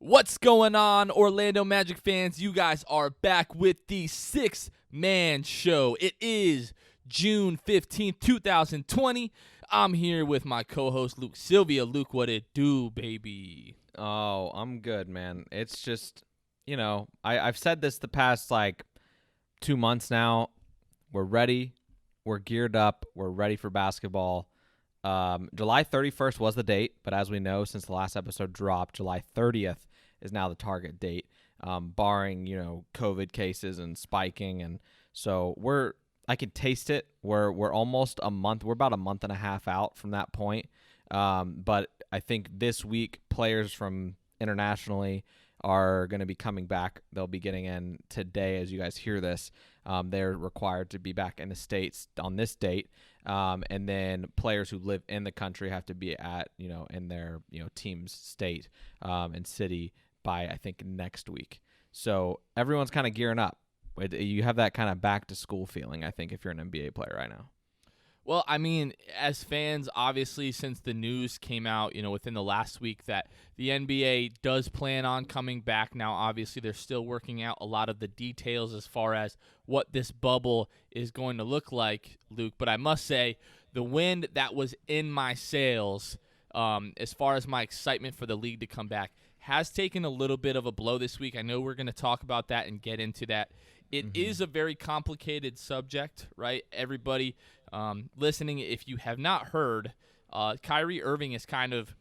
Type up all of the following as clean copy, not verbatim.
What's going on, Orlando Magic fans? You guys are back with the six-man show. It is June 15th, 2020. I'm here with my co-host, Luke Sylvia. Luke, what it do, baby? Oh, I'm good, man. It's just, I've said this the past, 2 months now. We're ready. We're geared up. We're ready for basketball. July 31st was the date, but as we know, since the last episode dropped, July 30th is now the target date, barring, COVID cases and spiking. And so I can taste it. We're almost a month. We're about a month and a half out from that point. But I think this week, players from internationally are going to be coming back. They'll be getting in today as you guys hear this. They're required to be back in the States on this date. And then players who live in the country have to be at, in their, team's state and city by, I think, next week. So everyone's kind of gearing up. You have that kind of back to school feeling, I think, if you're an NBA player right now. Well, I mean, as fans, obviously, since the news came out, within the last week that the NBA does plan on coming back. Now, obviously, they're still working out a lot of the details as far as what this bubble is going to look like, Luke. But I must say, the wind that was in my sails, as far as my excitement for the league to come back, has taken a little bit of a blow this week. I know we're going to talk about that and get into that. It is a very complicated subject, right? Everybody listening, if you have not heard, Kyrie Irving is kind of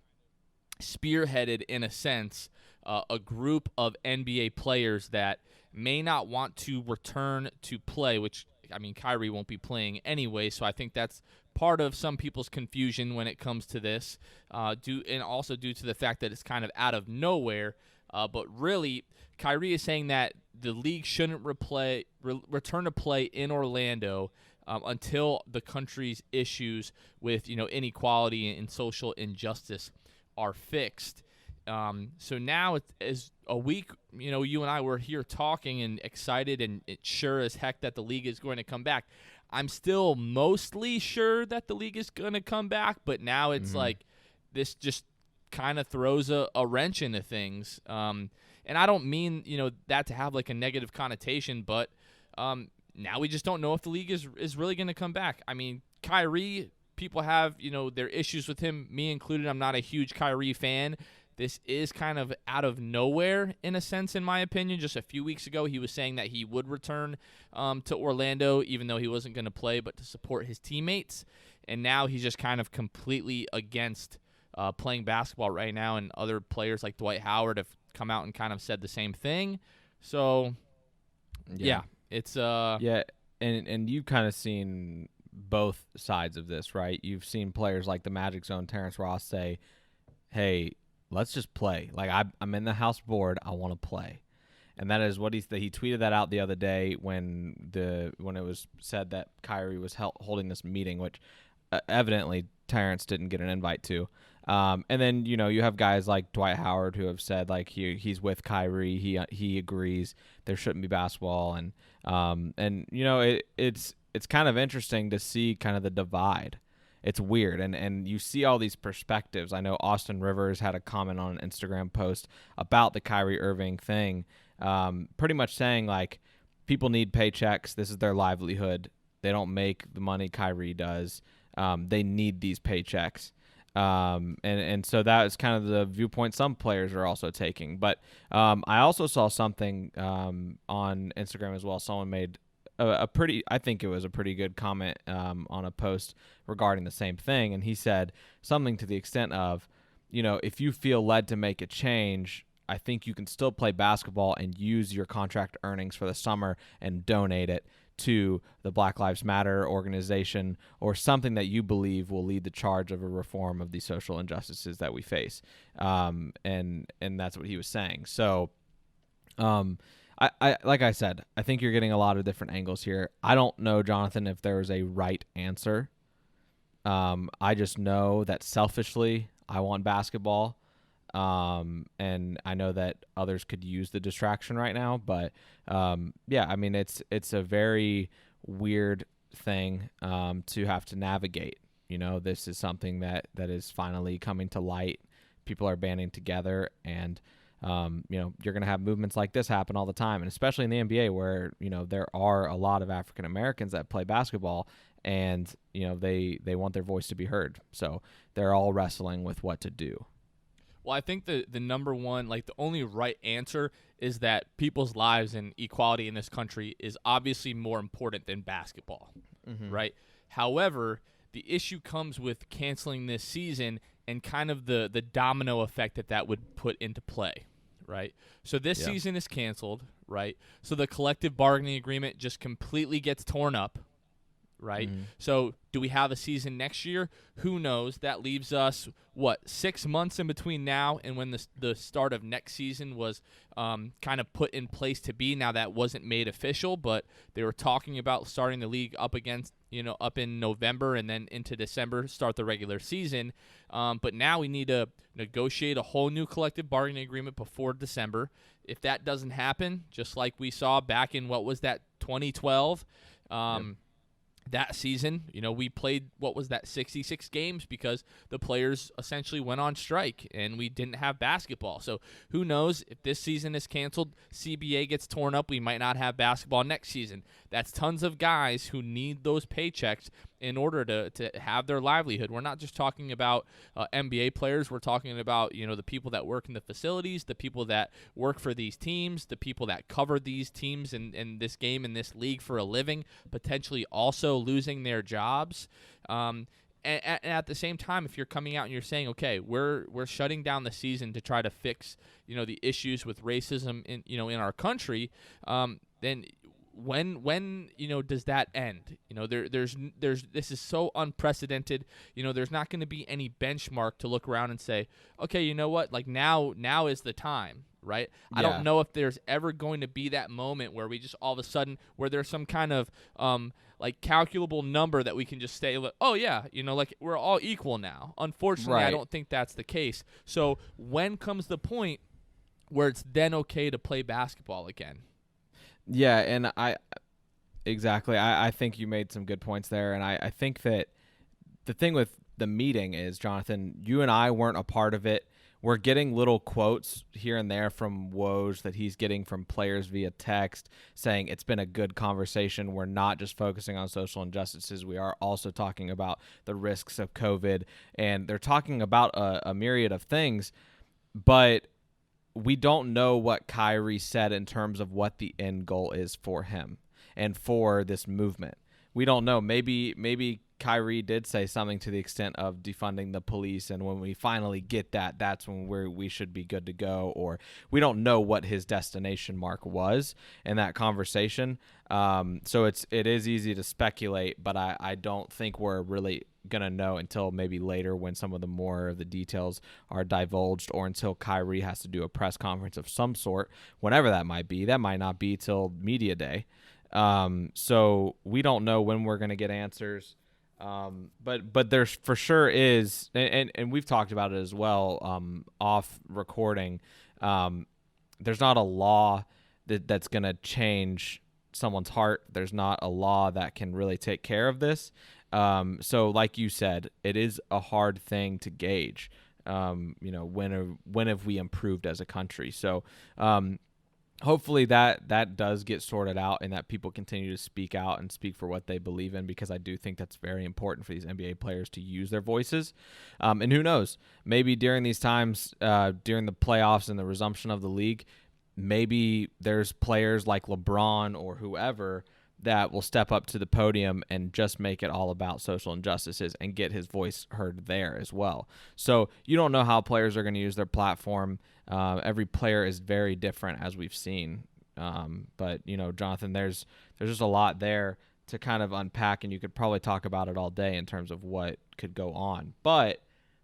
spearheaded, in a sense, a group of NBA players that may not want to return to play, which, I mean, Kyrie won't be playing anyway, so I think that's part of some people's confusion when it comes to this, and also due to the fact that it's kind of out of nowhere. But really, Kyrie is saying that the league shouldn't return to play in Orlando until the country's issues with inequality and social injustice are fixed. So now it is a week. You and I were here talking and excited, and it's sure as heck that the league is going to come back. I'm still mostly sure that the league is going to come back, but now it's like this just kind of throws a wrench into things. And I don't mean, that to have like a negative connotation, but now we just don't know if the league is really going to come back. I mean, Kyrie, people have, their issues with him, me included. I'm not a huge Kyrie fan. This is kind of out of nowhere, in a sense, in my opinion. Just a few weeks ago, he was saying that he would return to Orlando, even though he wasn't going to play, but to support his teammates. And now he's just kind of completely against playing basketball right now, and other players like Dwight Howard have come out and kind of said the same thing. So, yeah it's and you've kind of seen both sides of this, right? You've seen players like the Magic's own Terrence Ross say, "Hey, let's just play. Like I'm in the house bored. I want to play." And that is what he tweeted that out the other day when it was said that Kyrie was holding this meeting, which evidently Terrence didn't get an invite to. And then you have guys like Dwight Howard who have said like he's with Kyrie. He agrees there shouldn't be basketball, and it's kind of interesting to see kind of the divide. It's weird, and you see all these perspectives. I know Austin Rivers had a comment on an Instagram post about the Kyrie Irving thing, pretty much saying like people need paychecks. This is their livelihood. They don't make the money Kyrie does. They need these paychecks. And so that is kind of the viewpoint some players are also taking. But I also saw something on Instagram as well. Someone made I think it was a pretty good comment on a post regarding the same thing. And he said something to the extent of, if you feel led to make a change, I think you can still play basketball and use your contract earnings for the summer and donate it to the Black Lives Matter organization or something that you believe will lead the charge of a reform of the social injustices that we face. And that's what he was saying. So, I like I said, I think you're getting a lot of different angles here. I don't know, Jonathan, if there is a right answer. I just know that selfishly, I want basketball. And I know that others could use the distraction right now, but I mean, it's a very weird thing to have to navigate. This is something that is finally coming to light. People are banding together, and You're going to have movements like this happen all the time, and especially in the NBA where, there are a lot of African Americans that play basketball, and, they want their voice to be heard. So they're all wrestling with what to do. Well, I think the number one, like the only right answer is that people's lives and equality in this country is obviously more important than basketball, right? However, the issue comes with canceling this season and kind of the domino effect that would put into play, right? So this season is canceled, right? So the collective bargaining agreement just completely gets torn up, right? So do we have a season next year? Who knows? That leaves us, 6 months in between now and when the start of next season was kind of put in place to be. Now that wasn't made official, but they were talking about starting the league up in November and then into December, start the regular season. But now we need to negotiate a whole new collective bargaining agreement before December. If that doesn't happen, just like we saw back in 2012, that season, we played 66 games because the players essentially went on strike and we didn't have basketball. So who knows, if this season is canceled, CBA gets torn up, we might not have basketball next season. That's tons of guys who need those paychecks in order to have their livelihood. We're not just talking about NBA players. We're talking about, the people that work in the facilities, the people that work for these teams, the people that cover these teams in this game, in this league for a living, potentially also losing their jobs. And at the same time, if you're coming out and you're saying, okay, we're shutting down the season to try to fix, the issues with racism in our country, then when does that end? There's this is so unprecedented. There's not going to be any benchmark to look around and say, okay, you know what? Like now is the time, right? I don't know if there's ever going to be that moment where we just all of a sudden, where there's some kind of calculable number that we can just say, oh yeah, we're all equal now. Unfortunately, Right. I don't think that's the case. So when comes the point where it's then okay to play basketball again? Yeah, and I think you made some good points there, and I think that the thing with the meeting is, Jonathan, you and I weren't a part of it. We're getting little quotes here and there from Woj that he's getting from players via text saying it's been a good conversation. We're not just focusing on social injustices. We are also talking about the risks of COVID, and they're talking about a myriad of things, but we don't know what Kyrie said in terms of what the end goal is for him and for this movement. We don't know. Maybe Kyrie did say something to the extent of defunding the police, and when we finally get that, that's when we should be good to go. Or we don't know what his destination mark was in that conversation. So it is easy to speculate, but I don't think we're really gonna know until maybe later when some of the more of the details are divulged, or until Kyrie has to do a press conference of some sort, whenever that might be. That might not be till media day. So we don't know when we're gonna get answers. But there's for sure is, and we've talked about it as well, off recording. There's not a law that's gonna change someone's heart. There's not a law that can really take care of this. So like you said, it is a hard thing to gauge. When have we improved as a country? So, hopefully that does get sorted out, and that people continue to speak out and speak for what they believe in, because I do think that's very important for these NBA players to use their voices. And who knows, maybe during these times, during the playoffs and the resumption of the league, maybe there's players like LeBron or whoever that will step up to the podium and just make it all about social injustices and get his voice heard there as well. So you don't know how players are going to use their platform. Every player is very different, as we've seen. But, Jonathan, there's just a lot there to kind of unpack, and you could probably talk about it all day in terms of what could go on. But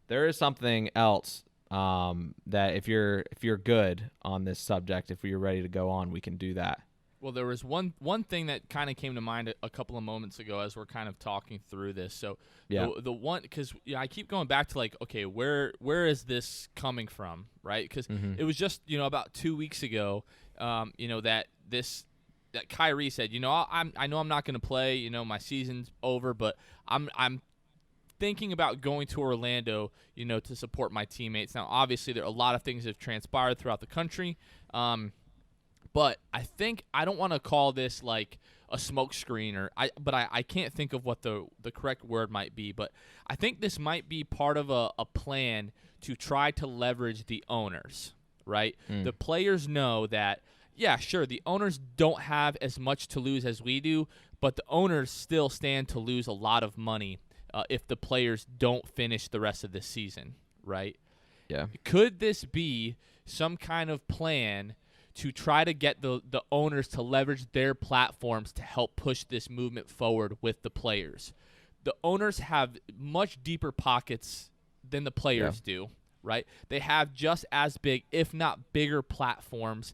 there is something else that if you're good on this subject, if you're ready to go on, we can do that. Well, there was one thing that kind of came to mind a couple of moments ago as we're kind of talking through this. So the one, because I keep going back to okay, where is this coming from, right? Because it was just about 2 weeks ago, that Kyrie said, I know I'm not going to play, my season's over, but I'm thinking about going to Orlando, to support my teammates. Now, obviously, there are a lot of things that have transpired throughout the country, but I don't want to call this like a smokescreen, but I can't think of what the correct word might be. But I think this might be part of a plan to try to leverage the owners, right? The players know that, yeah, sure, the owners don't have as much to lose as we do, but the owners still stand to lose a lot of money if the players don't finish the rest of the season, right? Yeah. Could this be some kind of plan to try to get the owners to leverage their platforms to help push this movement forward with the players? The owners have much deeper pockets than the players do, right? They have just as big, if not bigger, platforms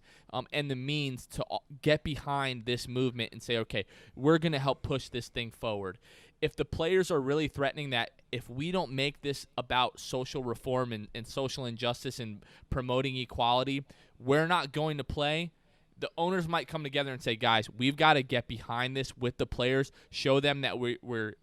and the means to get behind this movement and say, okay, we're going to help push this thing forward. If the players are really threatening that if we don't make this about social reform and social injustice and promoting equality, we're not going to play, the owners might come together and say, guys, we've got to get behind this with the players, show them that we're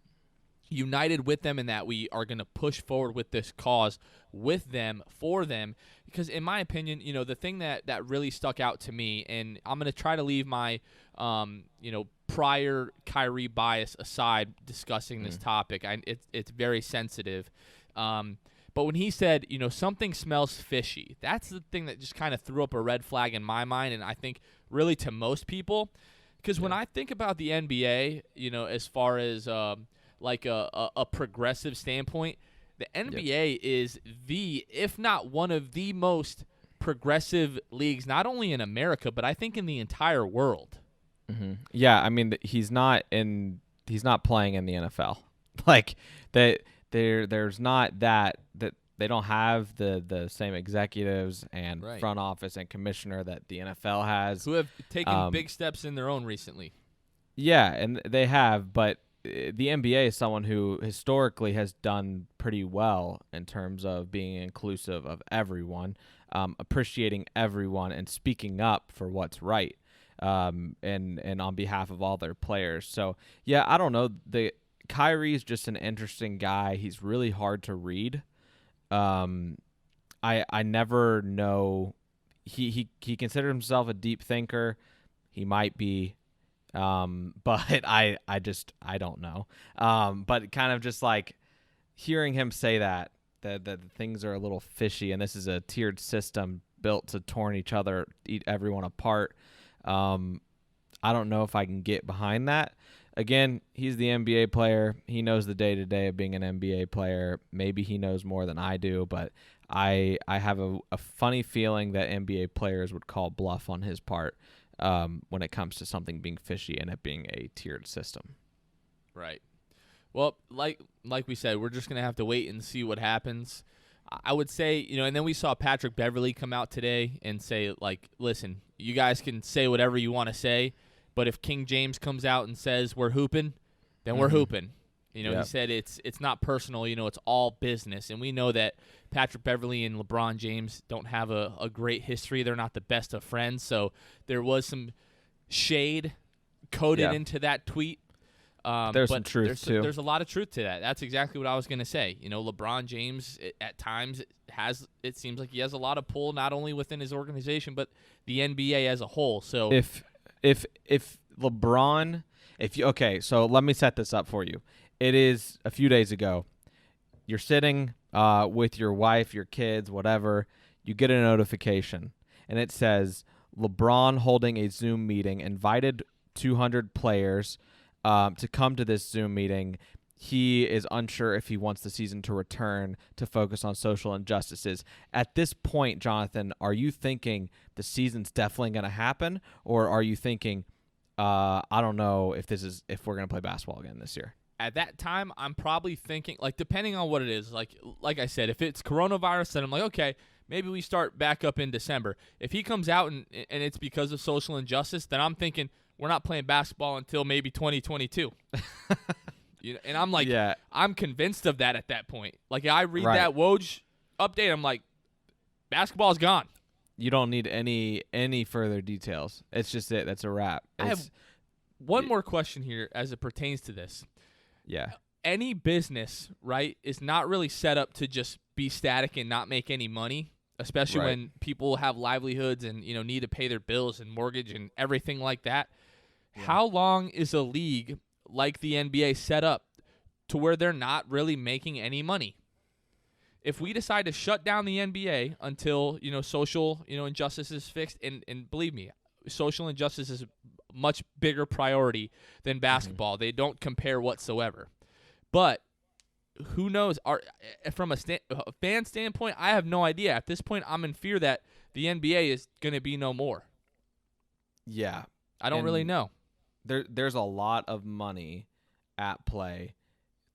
united with them and that we are going to push forward with this cause with them, for them. Because in my opinion, the thing that really stuck out to me, and I'm going to try to leave my, prior Kyrie bias aside discussing this topic. It's very sensitive. But when he said, something smells fishy, that's the thing that just kind of threw up a red flag in my mind, and I think really to most people. Because when I think about the NBA, as far as like a progressive standpoint, the NBA is if not one of the most progressive leagues, not only in America, but I think in the entire world. Mm-hmm. Yeah, I mean, he's not playing in the NFL. Like there's not that they don't have the same executives and front office and commissioner that the NFL has, who have taken big steps in their own recently. Yeah, and they have, but the NBA is someone who historically has done pretty well in terms of being inclusive of everyone, appreciating everyone, and speaking up for what's right, and on behalf of all their players. So, yeah, I don't know. Kyrie's just an interesting guy. He's really hard to read. I never know. He considers himself a deep thinker. He might be. But I don't know. But kind of just like hearing him say that things are a little fishy, and this is a tiered system built to eat everyone apart. I don't know if I can get behind that. Again, he's the NBA player. He knows the day-to-day of being an NBA player. Maybe he knows more than I do, but I have a funny feeling that NBA players would call bluff on his part. When it comes to something being fishy and it being a tiered system. Right. Well, like we said, we're just going to have to wait and see what happens. I would say, and then we saw Patrick Beverley come out today and say, like, listen, you guys can say whatever you want to say, but if King James comes out and says we're hooping, then we're hooping. He said it's not personal, it's all business. And we know that Patrick Beverley and LeBron James don't have a great history. They're not the best of friends. So there was some shade coded into that tweet. There's some truth, too. There's a lot of truth to that. That's exactly what I was going to say. LeBron James, at times, it seems like he has a lot of pull, not only within his organization, but the NBA as a whole. So if LeBron, okay, so let me set this up for you. It is a few days ago. You're sitting with your wife, your kids, whatever. You get a notification, and it says, LeBron holding a Zoom meeting, invited 200 players to come to this Zoom meeting. He is unsure if he wants the season to return to focus on social injustices. At this point, Jonathan, are you thinking the season's definitely going to happen, or are you thinking, I don't know if we're going to play basketball again this year? At that time, I'm probably thinking, like, depending on what it is, like I said, if it's coronavirus, then I'm like, okay, maybe we start back up in December. If he comes out and it's because of social injustice, then I'm thinking we're not playing basketball until maybe 2022. And I'm like, I'm convinced of that at that point. Like, I read that Woj update, I'm like, basketball's gone. You don't need any further details. It's just that's a wrap. I have one more question here as it pertains to this. Yeah. any business, right, is not really set up to just be static and not make any money, especially Right. when people have livelihoods and, need to pay their bills and mortgage and everything like that. Yeah. How long is a league like the NBA set up to where they're not really making any money? If we decide to shut down the NBA until, social, injustice is fixed, and believe me, social injustice is a much bigger priority than basketball. They don't compare whatsoever. But who knows? From a fan standpoint, I have no idea. At this point, I'm in fear that the NBA is going to be no more. Yeah. I don't really know. There's a lot of money at play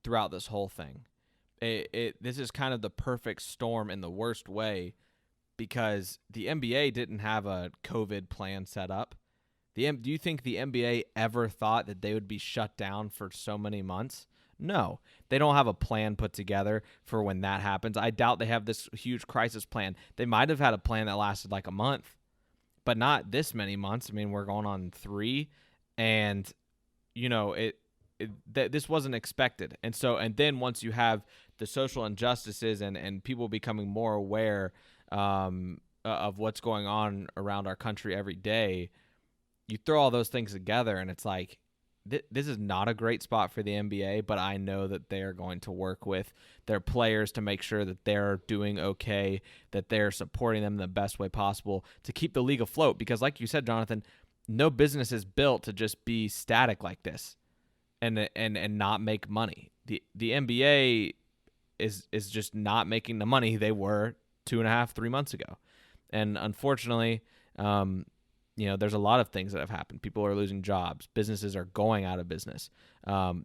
throughout this whole thing. This is kind of the perfect storm in the worst way, because the NBA didn't have a COVID plan set up. Do you think the NBA ever thought that they would be shut down for so many months? No, they don't have a plan put together for when that happens. I doubt they have this huge crisis plan. They might have had a plan that lasted like a month, but not this many months. I mean, we're going on 3, and this wasn't expected. And then once you have the social injustices and people becoming more aware of what's going on around our country every day, you throw all those things together, and it's like, this is not a great spot for the NBA, but I know that they are going to work with their players to make sure that they're doing okay, that they're supporting them in the best way possible to keep the league afloat. Because like you said, Jonathan, no business is built to just be static like this and not make money. The NBA is just not making the money they were 2.5, 3 months ago. And unfortunately, there's a lot of things that have happened. People are losing jobs. Businesses are going out of business.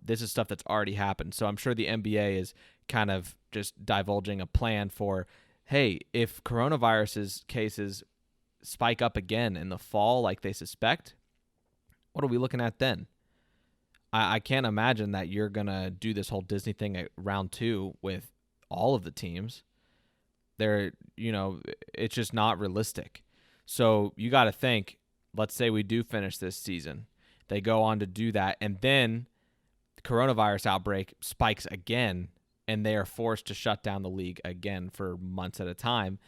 This is stuff that's already happened. So I'm sure the NBA is kind of just divulging a plan for, hey, if coronavirus cases spike up again in the fall like they suspect, what are we looking at then? I can't imagine that you're going to do this whole Disney thing at round 2 with all of the teams. It's just not realistic. So you got to think, let's say we do finish this season. They go on to do that, and then the coronavirus outbreak spikes again, and they are forced to shut down the league again for months at a time.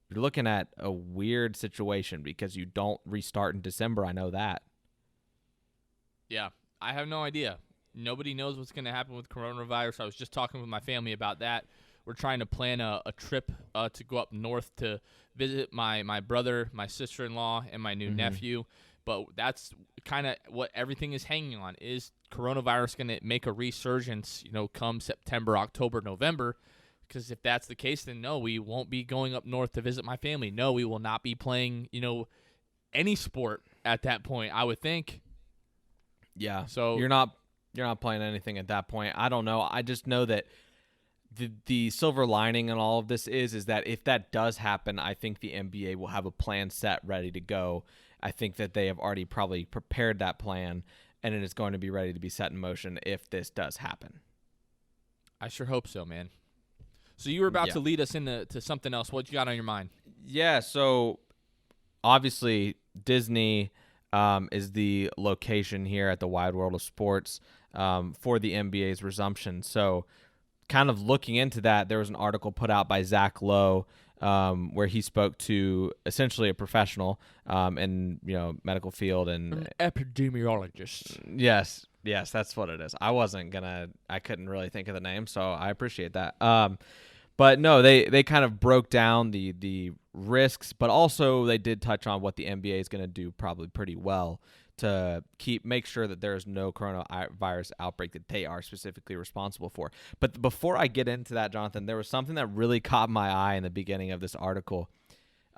You're looking at a weird situation because you don't restart in December. I know that. Yeah, I have no idea. Nobody knows what's going to happen with coronavirus. I was just talking with my family about that. We're trying to plan a trip to go up north to visit my brother, my sister-in-law, and my new nephew. But that's kind of what everything is hanging on. Is coronavirus going to make a resurgence, come September, October, November? Because if that's the case, then no, we won't be going up north to visit my family. No, we will not be playing, any sport at that point, I would think. Yeah. So you're not playing anything at that point. I don't know. I just know that the silver lining in all of this is that if that does happen, I think the NBA will have a plan set ready to go. I think that they have already probably prepared that plan, and it is going to be ready to be set in motion if this does happen. I sure hope so, man. So you were about to lead us into something else. What you got on your mind? Yeah, so obviously Disney is the location here at the Wide World of Sports for the NBA's resumption. So kind of looking into that, there was an article put out by Zach Lowe where he spoke to essentially a professional in medical field and an epidemiologist. Yes, that's what it is. I couldn't really think of the name, so I appreciate that. But no, they kind of broke down the risks, but also they did touch on what the NBA is going to do probably pretty well to make sure that there is no coronavirus outbreak that they are specifically responsible for. But before I get into that, Jonathan, there was something that really caught my eye in the beginning of this article.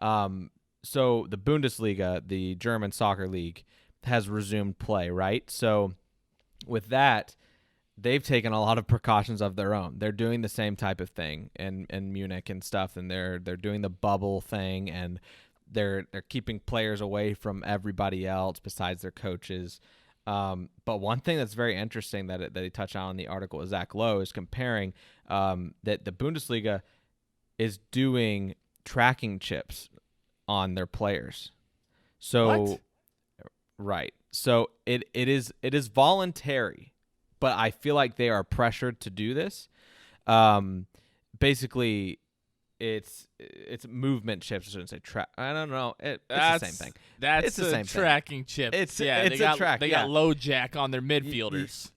So the Bundesliga, the German soccer league, has resumed play, right? So with that, they've taken a lot of precautions of their own. They're doing the same type of thing in Munich and stuff, and they're doing the bubble thing, and they're keeping players away from everybody else besides their coaches. But one thing that's very interesting that he touched on in the article with Zach Lowe is comparing that the Bundesliga is doing tracking chips on their players. So what? Right. So it is voluntary, but I feel like they are pressured to do this. Basically, it's movement chips. I shouldn't say track. I don't know. It's the same thing. That's it's the same tracking chip. It's they got low jack on their midfielders.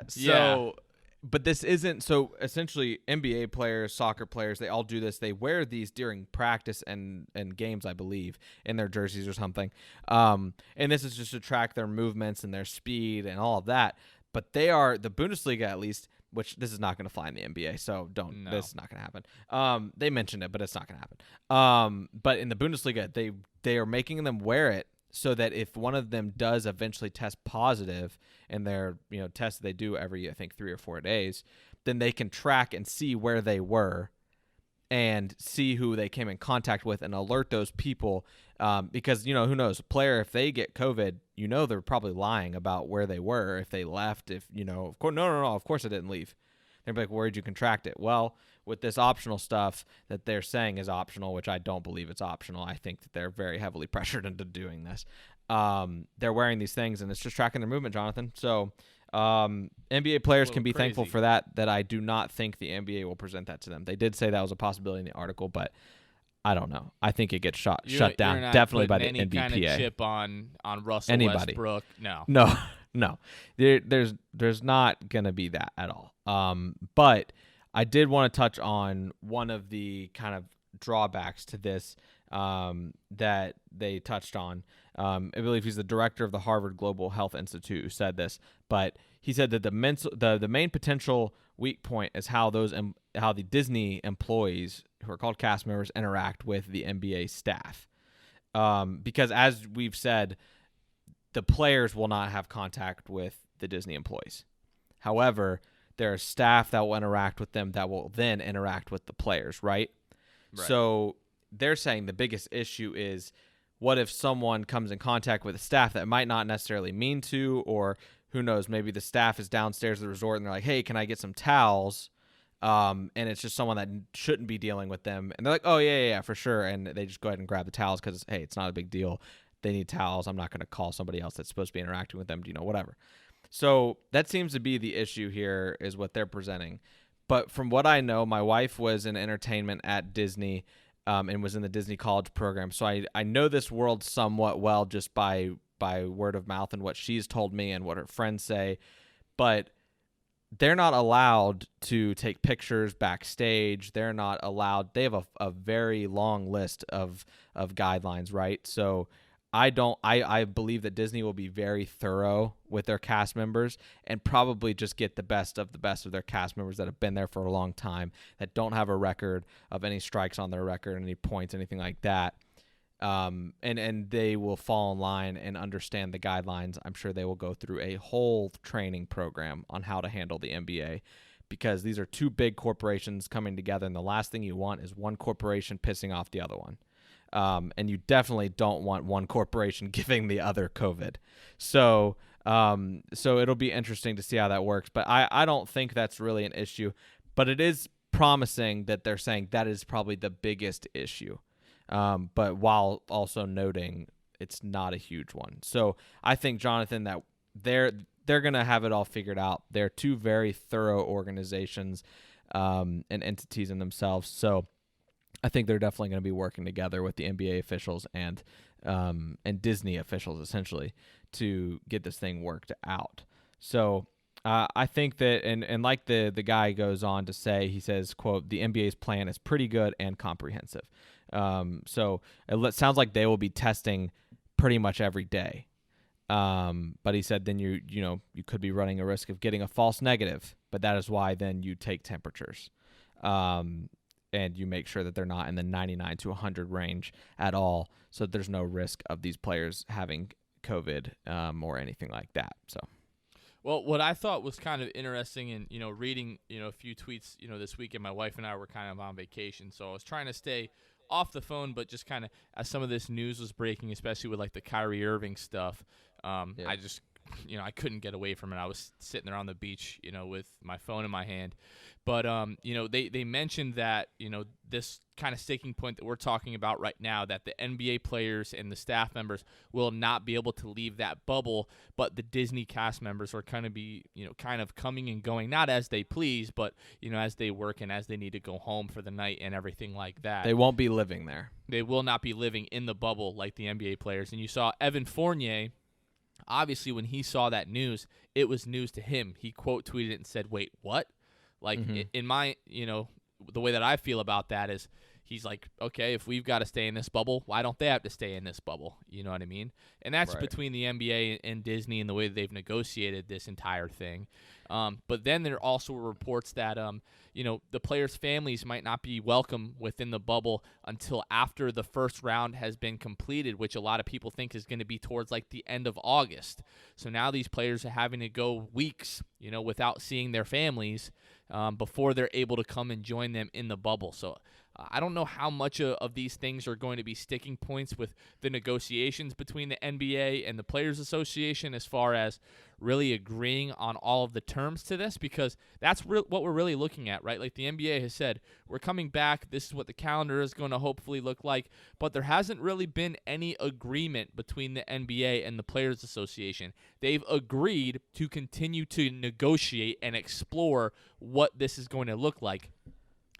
So, but this isn't. So essentially, NBA players, soccer players, they all do this. They wear these during practice and games, I believe, in their jerseys or something. And this is just to track their movements and their speed and all of that. But they are the Bundesliga, at least. Which this is not going to fly in the NBA, so don't. No. This is not going to happen. They mentioned it, but it's not going to happen. But in the Bundesliga, they are making them wear it so that if one of them does eventually test positive in their test they do every, I think, 3 or 4 days, then they can track and see where they were and see who they came in contact with and alert those people. Because who knows, a player, if they get COVID, they're probably lying about where they were, if they left, of course, no, of course I didn't leave. They're like, where did you contract it? Well, with this optional stuff that they're saying is optional, which I don't believe it's optional. I think that they're very heavily pressured into doing this. They're wearing these things and it's just tracking their movement, Jonathan. So NBA players can be thankful for that I do not think the NBA will present that to them. They did say that was a possibility in the article, but I don't know. I think it gets shut down definitely by the any NBPA. Kind of chip on Russell Westbrook. No. There's not gonna be that at all. But I did want to touch on one of the kind of drawbacks to this that they touched on. I believe he's the director of the Harvard Global Health Institute who said this, but he said that the main potential weak point is how the Disney employees who are called cast members interact with the NBA staff. Because as we've said, the players will not have contact with the Disney employees. However, there are staff that will interact with them that will then interact with the players, right? So they're saying the biggest issue is, what if someone comes in contact with a staff that might not necessarily mean to, or who knows, maybe the staff is downstairs at the resort and they're like, hey, can I get some towels? And it's just someone that shouldn't be dealing with them. And they're like, oh, yeah, for sure. And they just go ahead and grab the towels because, hey, it's not a big deal. They need towels. I'm not going to call somebody else that's supposed to be interacting with them, whatever. So that seems to be the issue here, is what they're presenting. But from what I know, my wife was in entertainment at Disney and was in the Disney College program. So I know this world somewhat well just by word of mouth and what she's told me and what her friends say. But they're not allowed to take pictures backstage. They're not allowed. They have a very long list of guidelines, right? So I believe that Disney will be very thorough with their cast members and probably just get the best of their cast members that have been there for a long time, that don't have a record of any strikes on their record, any points, anything like that. And they will fall in line and understand the guidelines. I'm sure they will go through a whole training program on how to handle the NBA, because these are two big corporations coming together, and the last thing you want is one corporation pissing off the other one. And you definitely don't want one corporation giving the other COVID. So it'll be interesting to see how that works. But I don't think that's really an issue. But it is promising that they're saying that is probably the biggest issue. But while also noting it's not a huge one. So I think, Jonathan, that they're going to have it all figured out. They're two very thorough organizations and entities in themselves. So I think they're definitely going to be working together with the NBA officials and Disney officials, essentially, to get this thing worked out. So I think that, and like the guy goes on to say, he says, quote, the NBA's plan is pretty good and comprehensive. So it sounds like they will be testing pretty much every day. But he said then you could be running a risk of getting a false negative, but that is why then you take temperatures. And you make sure that they're not in the 99 to 100 range at all, so that there's no risk of these players having COVID or anything like that. So, well, what I thought was kind of interesting, and reading a few tweets this weekend, my wife and I were kind of on vacation, so I was trying to stay off the phone, but just kind of as some of this news was breaking, especially with like the Kyrie Irving stuff, I just I couldn't get away from it. I was sitting there on the beach, with my phone in my hand. But they mentioned that this kind of sticking point that we're talking about right now, that the NBA players and the staff members will not be able to leave that bubble, but the Disney cast members are kind of coming and going, not as they please, but as they work and as they need to go home for the night and everything like that. They won't be living there. They will not be living in the bubble like the NBA players. And you saw Evan Fournier. Obviously, when he saw that news, it was news to him. He quote tweeted it and said, "Wait, what?" Like, in my, the way that I feel about that is he's like, okay, if we've got to stay in this bubble, why don't they have to stay in this bubble? You know what I mean? And that's Right. between the NBA and Disney and the way that they've negotiated this entire thing. But then there also were reports that, the players' families might not be welcome within the bubble until after the first round has been completed, which a lot of people think is going to be towards like the end of August. So now these players are having to go weeks, without seeing their families before they're able to come and join them in the bubble. So I don't know how much of these things are going to be sticking points with the negotiations between the NBA and the Players Association as far as really agreeing on all of the terms to this, because that's what we're really looking at, right? Like the NBA has said, we're coming back. This is what the calendar is going to hopefully look like. But there hasn't really been any agreement between the NBA and the Players Association. They've agreed to continue to negotiate and explore what this is going to look like.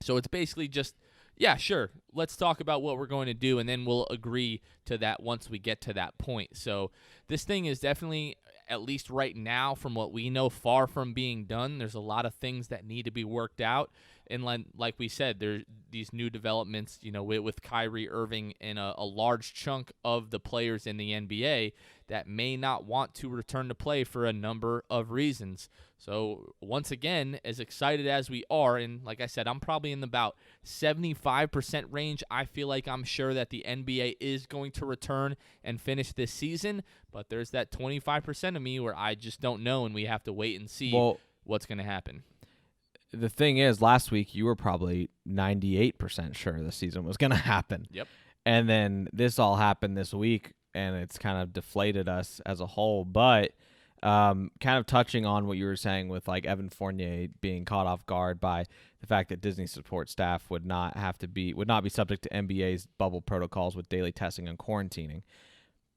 So it's basically just, yeah, sure, let's talk about what we're going to do, and then we'll agree to that once we get to that point. So this thing is definitely, at least right now, from what we know, far from being done. There's a lot of things that need to be worked out. And like we said, there's these new developments, with Kyrie Irving and a large chunk of the players in the NBA that may not want to return to play for a number of reasons. So once again, as excited as we are, and like I said, I'm probably in about 75% range. I feel like I'm sure that the NBA is going to return and finish this season, but there's that 25% of me where I just don't know, and we have to wait and see what's going to happen. The thing is, last week you were probably 98% sure the season was going to happen. Yep. And then this all happened this week, and it's kind of deflated us as a whole. But kind of touching on what you were saying with like Evan Fournier being caught off guard by the fact that Disney support staff would not be subject to NBA's bubble protocols with daily testing and quarantining.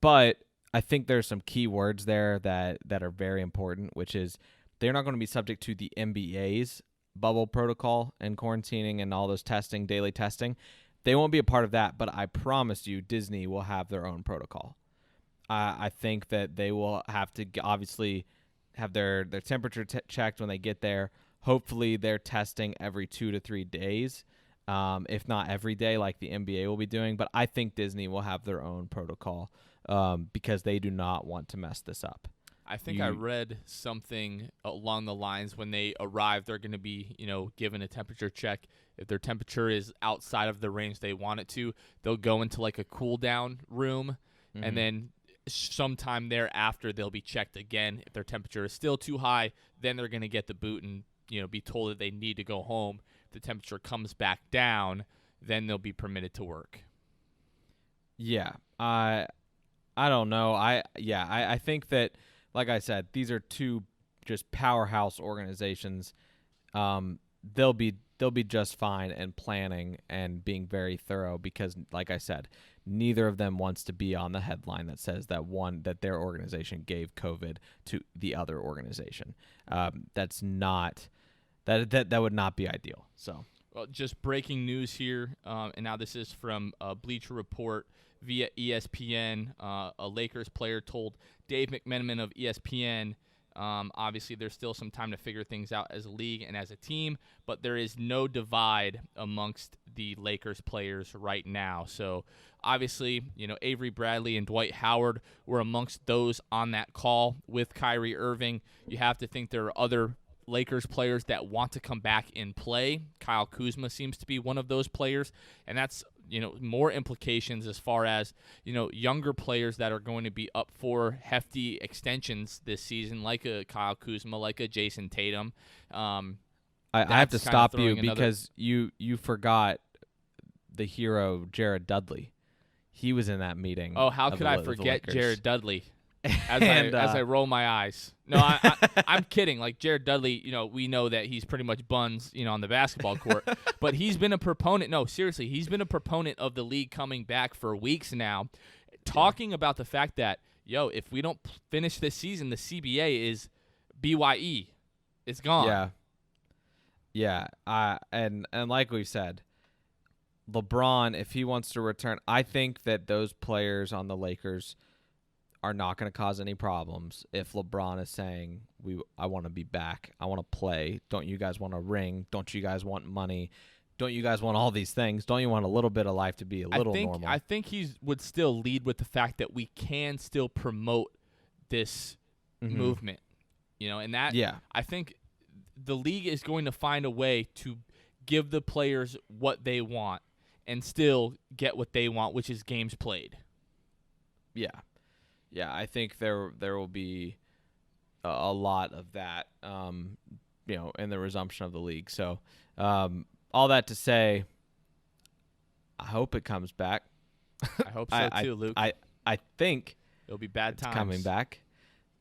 But I think there's some key words there that are very important, which is they're not going to be subject to the NBA's bubble protocol and quarantining and all those daily testing. They won't be a part of that, but I promise you Disney will have their own protocol. I think that they will have to obviously have their temperature checked when they get there. Hopefully they're testing every 2 to 3 days, if not every day like the NBA will be doing. But I think Disney will have their own protocol because they do not want to mess this up. I think I read something along the lines when they arrive, they're going to be, given a temperature check. If their temperature is outside of the range they want it to, they'll go into like a cool down room, and then sometime thereafter they'll be checked again. If their temperature is still too high, then they're going to get the boot and be told that they need to go home. If the temperature comes back down, then they'll be permitted to work. Yeah, I don't know. I think that, like I said, these are two just powerhouse organizations. They'll be just fine in planning and being very thorough because, like I said, neither of them wants to be on the headline that says that their organization gave COVID to the other organization. That would not be ideal. So, well, just breaking news here, and now this is from Bleacher Report via ESPN. A Lakers player told Dave McMenamin of ESPN, obviously there's still some time to figure things out as a league and as a team, but there is no divide amongst the Lakers players right now. So obviously, Avery Bradley and Dwight Howard were amongst those on that call with Kyrie Irving. You have to think there are other Lakers players that want to come back and play. Kyle Kuzma seems to be one of those players, and that's more implications as far as younger players that are going to be up for hefty extensions this season, like a Kyle Kuzma, like a Jason Tatum. I have to stop you because you forgot the hero Jared Dudley. He was in that meeting. Oh, how could I forget Jared Dudley? As I roll my eyes. No, I'm kidding. Like Jared Dudley, we know that he's pretty much buns, on the basketball court. But he's been a proponent. No, seriously, he's been a proponent of the league coming back for weeks now, talking about the fact that, if we don't finish this season, the CBA is BYE. It's gone. Yeah. And like we said, LeBron, if he wants to return, I think that those players on the Lakers are not going to cause any problems if LeBron is saying, I want to be back. I want to play. Don't you guys want a ring? Don't you guys want money? Don't you guys want all these things? Don't you want a little bit of life to be a little normal? I think he would still lead with the fact that we can still promote this movement, and that I think the league is going to find a way to give the players what they want and still get what they want, which is games played. Yeah, I think there will be a lot of that, in the resumption of the league. So, all that to say, I hope it comes back. I hope so too, Luke. I think it'll be bad times coming back,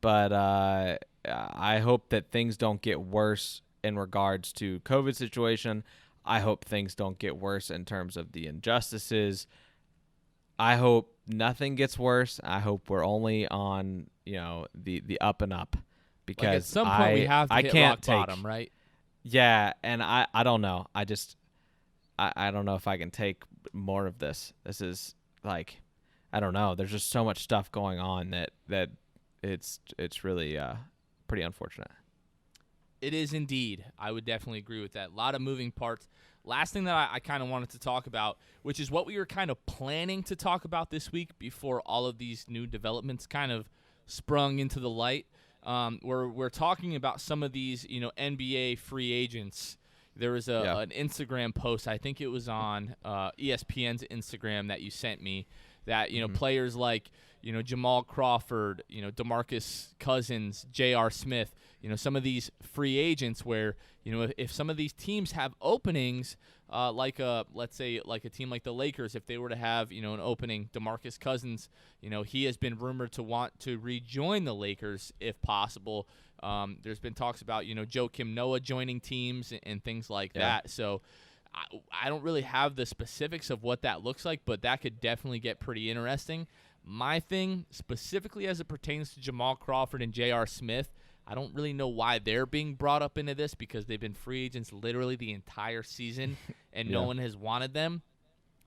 but I hope that things don't get worse in regards to COVID situation. I hope things don't get worse in terms of the injustices. I hope nothing gets worse. I hope we're only on, the up and up, because at some point we have to hit rock bottom, right? Yeah, and I don't know. I don't know if I can take more of this. This is like, I don't know. There's just so much stuff going on that it's really pretty unfortunate. It is indeed. I would definitely agree with that. A lot of moving parts. Last thing that I kind of wanted to talk about, which is what we were kind of planning to talk about this week before all of these new developments kind of sprung into the light. We're talking about some of these, NBA free agents. There was an Instagram post, I think it was on ESPN's Instagram that you sent me, that, players like, Jamal Crawford, DeMarcus Cousins, J.R. Smith, some of these free agents where, if some of these teams have openings, let's say like a team like the Lakers, if they were to have, an opening, DeMarcus Cousins, he has been rumored to want to rejoin the Lakers if possible. There's been talks about, Joakim Noah joining teams and things like that. So I don't really have the specifics of what that looks like, but that could definitely get pretty interesting. My thing, specifically as it pertains to Jamal Crawford and J.R. Smith, I don't really know why they're being brought up into this, because they've been free agents literally the entire season and no one has wanted them.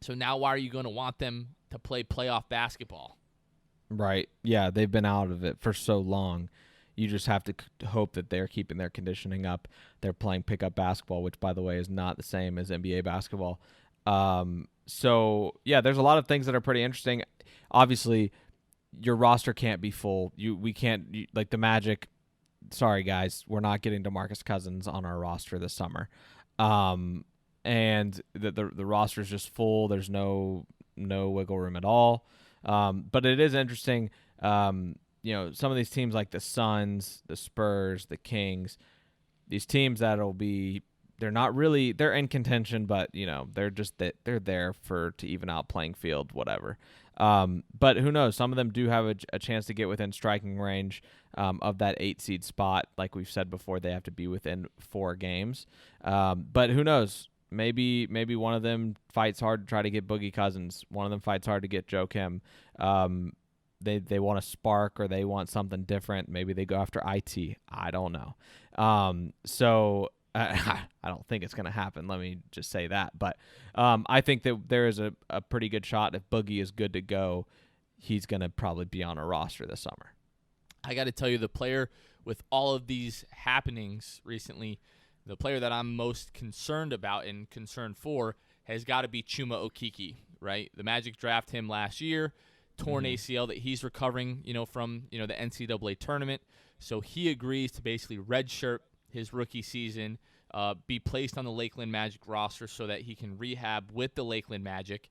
So now why are you going to want them to play playoff basketball? Right. Yeah, they've been out of it for so long. You just have to hope that they're keeping their conditioning up. They're playing pickup basketball, which, by the way, is not the same as NBA basketball. So, yeah, there's a lot of things that are pretty interesting. Obviously, your roster can't be full. We can't, like the Magic. Sorry, guys, we're not getting DeMarcus Cousins on our roster this summer. And the roster is just full. There's no wiggle room at all. But it is interesting. Some of these teams like the Suns, the Spurs, the Kings, these teams they're in contention, but they're just that they're there to even out playing field, whatever. But who knows? Some of them do have a chance to get within striking range of that 8 seed spot. Like we've said before, they have to be within 4 games. But who knows? Maybe one of them fights hard to try to get Boogie Cousins. One of them fights hard to get Joakim. They want a spark, or they want something different. Maybe they go after IT. I don't know. So I don't think it's going to happen. Let me just say that. But I think that there is a pretty good shot if Boogie is good to go, he's going to probably be on a roster this summer. I got to tell you, the player with all of these happenings recently, the player that I'm most concerned about and concerned for has got to be Chuma Okeke, right? The Magic drafted him last year, torn ACL that he's recovering, from, the NCAA tournament. So he agrees to basically redshirt his rookie season, be placed on the Lakeland Magic roster so that he can rehab with the Lakeland Magic.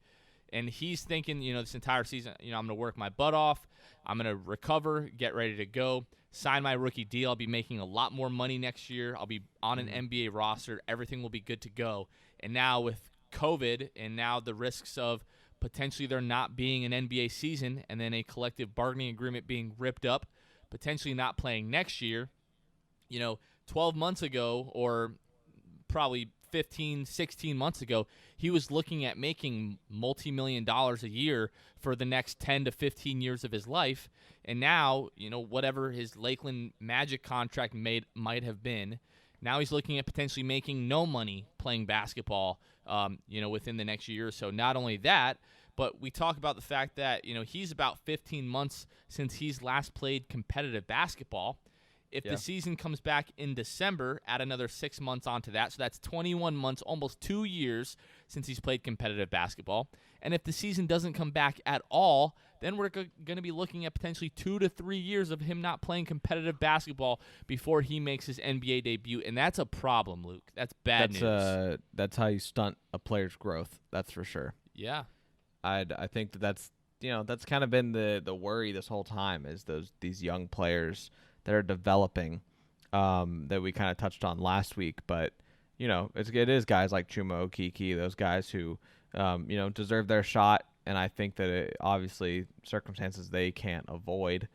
And he's thinking, this entire season, I'm going to work my butt off. I'm going to recover, get ready to go, sign my rookie deal. I'll be making a lot more money next year. I'll be on an NBA roster. Everything will be good to go. And now with COVID and now the risks of potentially there not being an NBA season and then a collective bargaining agreement being ripped up, potentially not playing next year. 12 months ago, or probably 15, 16 months ago, he was looking at making multi-million dollars a year for the next 10 to 15 years of his life. And now, whatever his Lakeland Magic contract might have been, now he's looking at potentially making no money playing basketball, within the next year or so. Not only that, but we talk about the fact that, he's about 15 months since he's last played competitive basketball. If the season comes back in December, add another 6 months onto that. So that's 21 months, almost 2 years since he's played competitive basketball. And if the season doesn't come back at all, then we're going to be looking at potentially 2 to 3 years of him not playing competitive basketball before he makes his NBA debut. And that's a problem, Luke. That's bad news. That's how you stunt a player's growth. That's for sure. Yeah. I think that's kind of been the worry this whole time, is these young players that are developing, that we kind of touched on last week. But it is guys like Chuma Okeke, those guys who deserve their shot, and I think that obviously circumstances they can't avoid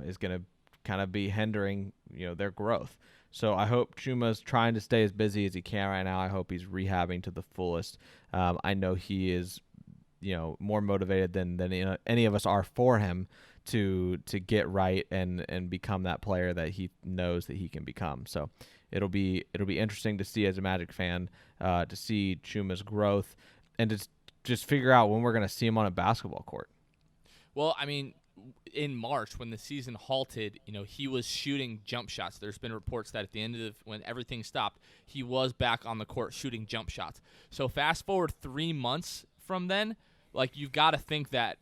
is going to kind of be hindering their growth. So I hope Chuma's trying to stay as busy as he can right now. I hope he's rehabbing to the fullest. I know he is more motivated than any of us are for him to get right and become that player that he knows that he can become. So it'll be interesting to see as a Magic fan, to see Chuma's growth and to just figure out when we're going to see him on a basketball court. Well, I mean, in March when the season halted, he was shooting jump shots. There's been reports that at the end when everything stopped, he was back on the court shooting jump shots. So fast forward 3 months from then, you've got to think that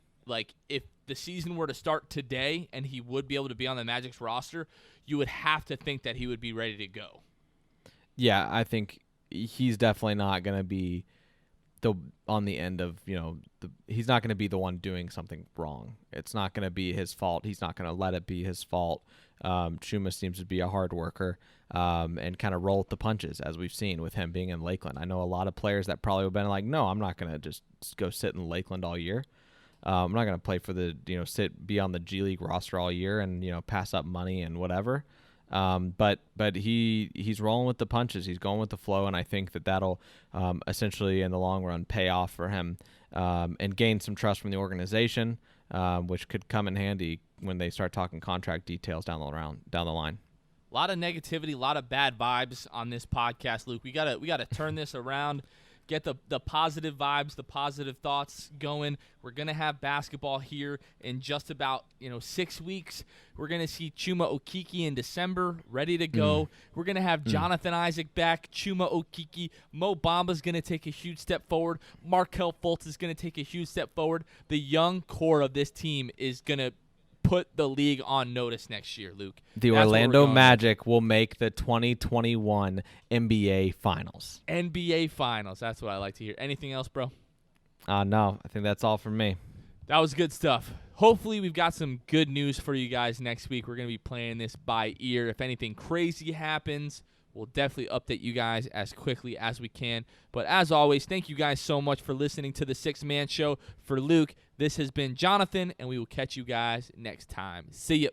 if the season were to start today and he would be able to be on the Magic's roster, you would have to think that he would be ready to go. Yeah, I think he's definitely not going to be on the end of, he's not going to be the one doing something wrong. It's not going to be his fault. He's not going to let it be his fault. Chuma seems to be a hard worker and kind of roll with the punches, as we've seen with him being in Lakeland. I know a lot of players that probably have been like, no, I'm not going to just go sit in Lakeland all year. I'm not going to play for be on the G League roster all year and, pass up money and whatever. But he's rolling with the punches. He's going with the flow, and I think that'll essentially in the long run pay off for him and gain some trust from the organization, which could come in handy when they start talking contract details down the line. A lot of negativity, a lot of bad vibes on this podcast, Luke. We gotta turn this around. Get the positive vibes, the positive thoughts going. We're going to have basketball here in just about 6 weeks. We're going to see Chuma Okeke in December, ready to go. We're going to have Jonathan Isaac back, Chuma Okeke. Mo Bamba's going to take a huge step forward. Markelle Fultz is going to take a huge step forward. The young core of this team is going to put the league on notice next year, Luke. The Orlando Magic will make the 2021 NBA Finals. NBA Finals. That's what I like to hear. Anything else, bro? No, I think that's all from me. That was good stuff. Hopefully we've got some good news for you guys next week. We're going to be playing this by ear. If anything crazy happens, we'll definitely update you guys as quickly as we can. But as always, thank you guys so much for listening to the Six Man Show. For Luke, this has been Jonathan, and we will catch you guys next time. See ya.